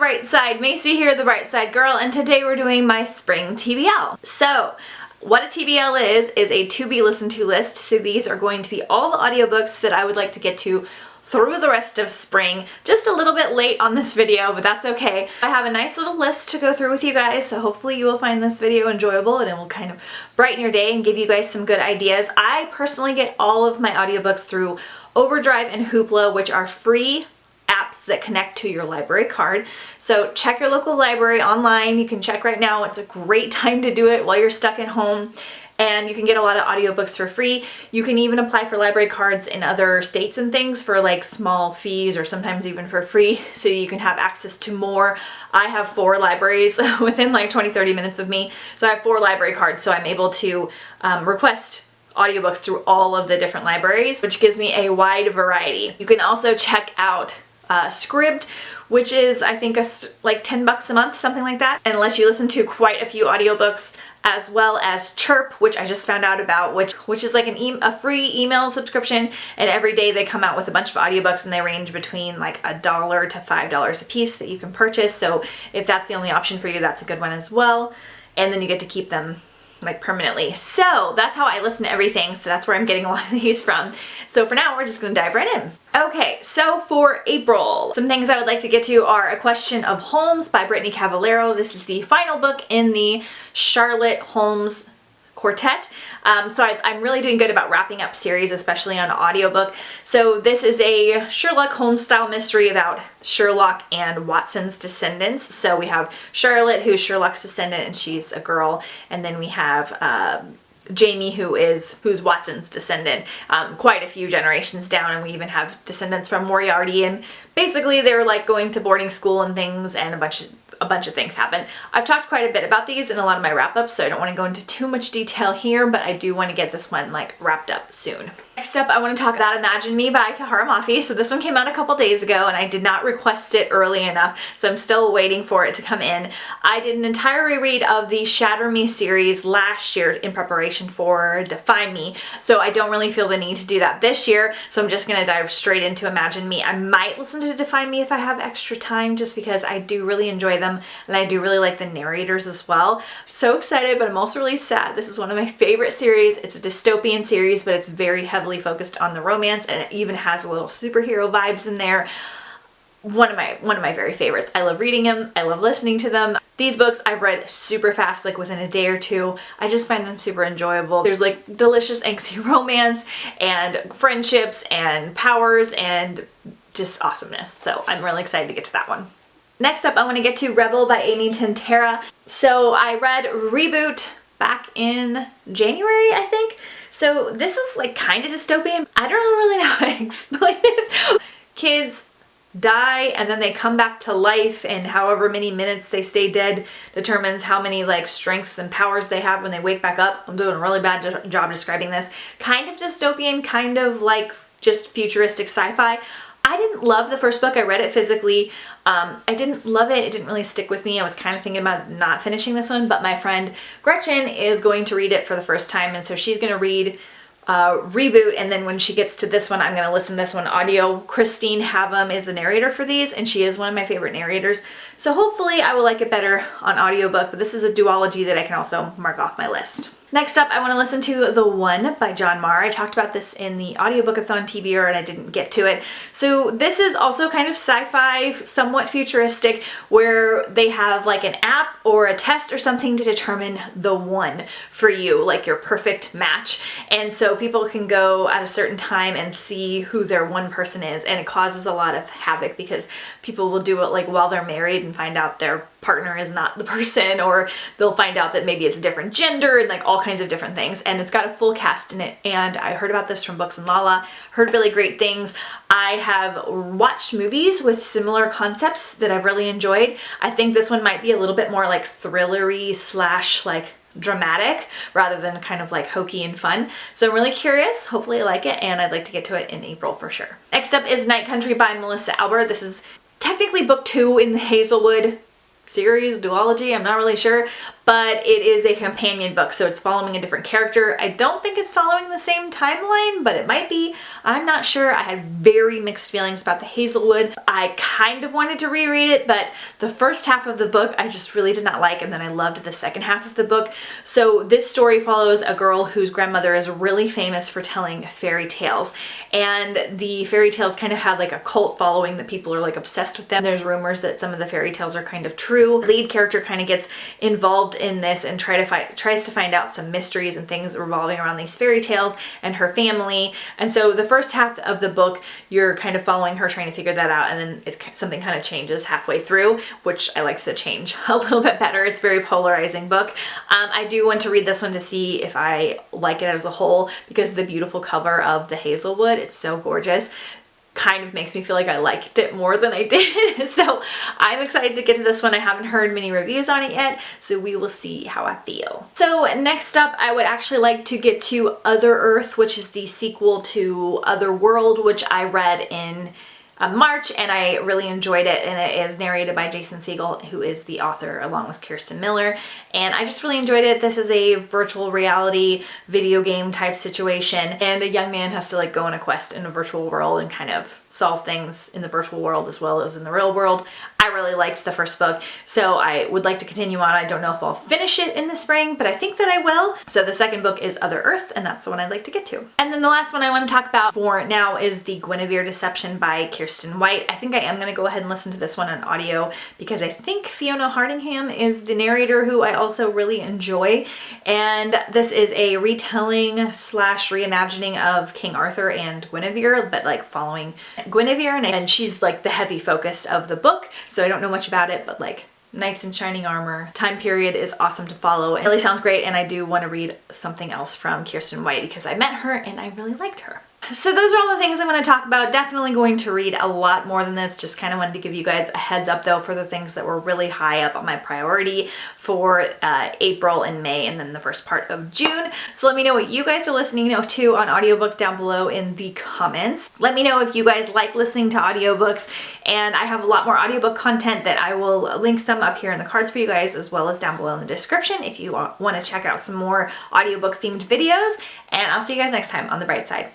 bright side. Macy here, the bright side girl, and today we're doing my spring TBL. So, what a TBL is a to be listened to list. So these are going to be all the audiobooks that I would like to get to through the rest of spring. Just a little bit late on this video, but that's okay. I have a nice little list to go through with you guys, so hopefully you will find this video enjoyable and it will kind of brighten your day and give you guys some good ideas. I personally get all of my audiobooks through Overdrive and Hoopla, which are free apps that connect to your library card. So check your local library online. You can check right now. It's a great time to do it while you're stuck at home. And you can get a lot of audiobooks for free. You can even apply for library cards in other states and things for like small fees or sometimes even for free, so you can have access to more. I have 4 libraries within like 20-30 minutes of me. So I have 4 library cards, so I'm able to request audiobooks through all of the different libraries, which gives me a wide variety. You can also check out Scribd, which is I think like $10 a month, something like that, and unless you listen to quite a few audiobooks, as well as Chirp, which I just found out about, which is like a free email subscription, and every day they come out with a bunch of audiobooks and they range between like $1 to $5 a piece that you can purchase. So if that's the only option for you, that's a good one as well, and then you get to keep them like permanently. So that's how I listen to everything, so that's where I'm getting a lot of these from. So for now, we're just gonna dive right in. Okay, so for April, some things I would like to get to are A Question of Holmes by Brittany Cavallaro. This is the final book in the Charlotte Holmes quartet. So I'm really doing good about wrapping up series, especially on audiobook. So this is a Sherlock Holmes style mystery about Sherlock and Watson's descendants. So we have Charlotte, who's Sherlock's descendant, and she's a girl, and then we have Jamie, who's Watson's descendant, quite a few generations down, and we even have descendants from Moriarty, and basically they're like going to boarding school and things, and a bunch of things happen. I've talked quite a bit about these in a lot of my wrap-ups, so I don't want to go into too much detail here, but I do want to get this one like wrapped up soon. Next up, I want to talk about Imagine Me by Tahara Mafi. So this one came out a couple days ago, and I did not request it early enough, so I'm still waiting for it to come in. I did an entire reread of the Shatter Me series last year in preparation for Define Me, so I don't really feel the need to do that this year, so I'm just going to dive straight into Imagine Me. I might listen to Define Me if I have extra time, just because I do really enjoy them, and I do really like the narrators as well. I'm so excited, but I'm also really sad. This is one of my favorite series. It's a dystopian series, but it's very heavily focused on the romance, and it even has a little superhero vibes in there. One of my very favorites. I love reading them. I love listening to them. These books I've read super fast, like within a day or two. I just find them super enjoyable. There's like delicious angsty romance and friendships and powers and just awesomeness. So I'm really excited to get to that one. Next up, I want to get to Rebel by Amy Tintera. So I read Reboot back in January, I think. So this is like kind of dystopian. I don't really know how to explain it. Kids die and then they come back to life, and however many minutes they stay dead determines how many like strengths and powers they have when they wake back up. I'm doing a really bad job describing this. Kind of dystopian, kind of like just futuristic sci-fi. I didn't love the first book. I read it physically. I didn't love it. It didn't really stick with me. I was kind of thinking about not finishing this one, but my friend Gretchen is going to read it for the first time, and so she's going to read Reboot, and then when she gets to this one, I'm going to listen to this one audio. Christine Havum is the narrator for these, and she is one of my favorite narrators, so hopefully I will like it better on audiobook, but this is a duology that I can also mark off my list. Next up, I want to listen to The One by John Marr. I talked about this in the Audiobookathon TBR and I didn't get to it. So this is also kind of sci-fi, somewhat futuristic, where they have like an app or a test or something to determine the one for you, like your perfect match. And so people can go at a certain time and see who their one person is, and it causes a lot of havoc because people will do it like while they're married and find out their partner is not the person, or they'll find out that maybe it's a different gender, and like all kinds of different things. And it's got a full cast in it, and I heard about this from Books and Lala, heard really great things. I have watched movies with similar concepts that I've really enjoyed. I think this one might be a little bit more like thrillery slash like dramatic rather than kind of like hokey and fun. So I'm really curious. Hopefully I like it, and I'd like to get to it in April for sure. Next up is Night Country by Melissa Albert. This is technically book 2 in the Hazelwood series, duology, I'm not really sure, but it is a companion book, so it's following a different character. I don't think it's following the same timeline, but it might be. I'm not sure. I had very mixed feelings about the Hazelwood. I kind of wanted to reread it, but the first half of the book I just really did not like, and then I loved the second half of the book. So this story follows a girl whose grandmother is really famous for telling fairy tales, and the fairy tales kind of have like a cult following that people are like obsessed with them. There's rumors that some of the fairy tales are kind of true. The lead character kind of gets involved in this and tries to find out some mysteries and things revolving around these fairy tales and her family. And so the first half of the book, you're kind of following her trying to figure that out, and then something kind of changes halfway through, which I liked the change a little bit better. It's a very polarizing book. I do want to read this one to see if I like it as a whole, because the beautiful cover of the Hazelwood, it's so gorgeous, kind of makes me feel like I liked it more than I did. So I'm excited to get to this one. I haven't heard many reviews on it yet, so we will see how I feel. So next up, I would actually like to get to Other Earth, which is the sequel to Other World, which I read in March, and I really enjoyed it, and it is narrated by Jason Segel, who is the author, along with Kirsten Miller, and I just really enjoyed it. This is a virtual reality video game type situation, and a young man has to like go on a quest in a virtual world and kind of solve things in the virtual world as well as in the real world. I really liked the first book, so I would like to continue on. I don't know if I'll finish it in the spring, but I think that I will. So the second book is Other Earth, and that's the one I'd like to get to. And then the last one I want to talk about for now is The Guinevere Deception by Kirsten White. I think I am going to go ahead and listen to this one on audio, because I think Fiona Hardingham is the narrator, who I also really enjoy. And this is a retelling slash reimagining of King Arthur and Guinevere, but like following Guinevere, and she's like the heavy focus of the book, so I don't know much about it, but like knights in shining armor time period is awesome to follow. It really sounds great, and I do want to read something else from Kirsten White because I met her and I really liked her. So those are all the things I'm going to talk about. Definitely going to read a lot more than this. Just kind of wanted to give you guys a heads up though for the things that were really high up on my priority for April and May, and then the first part of June. So let me know what you guys are listening to on audiobook down below in the comments. Let me know if you guys like listening to audiobooks, and I have a lot more audiobook content that I will link some up here in the cards for you guys, as well as down below in the description if you want to check out some more audiobook themed videos. And I'll see you guys next time on the bright side.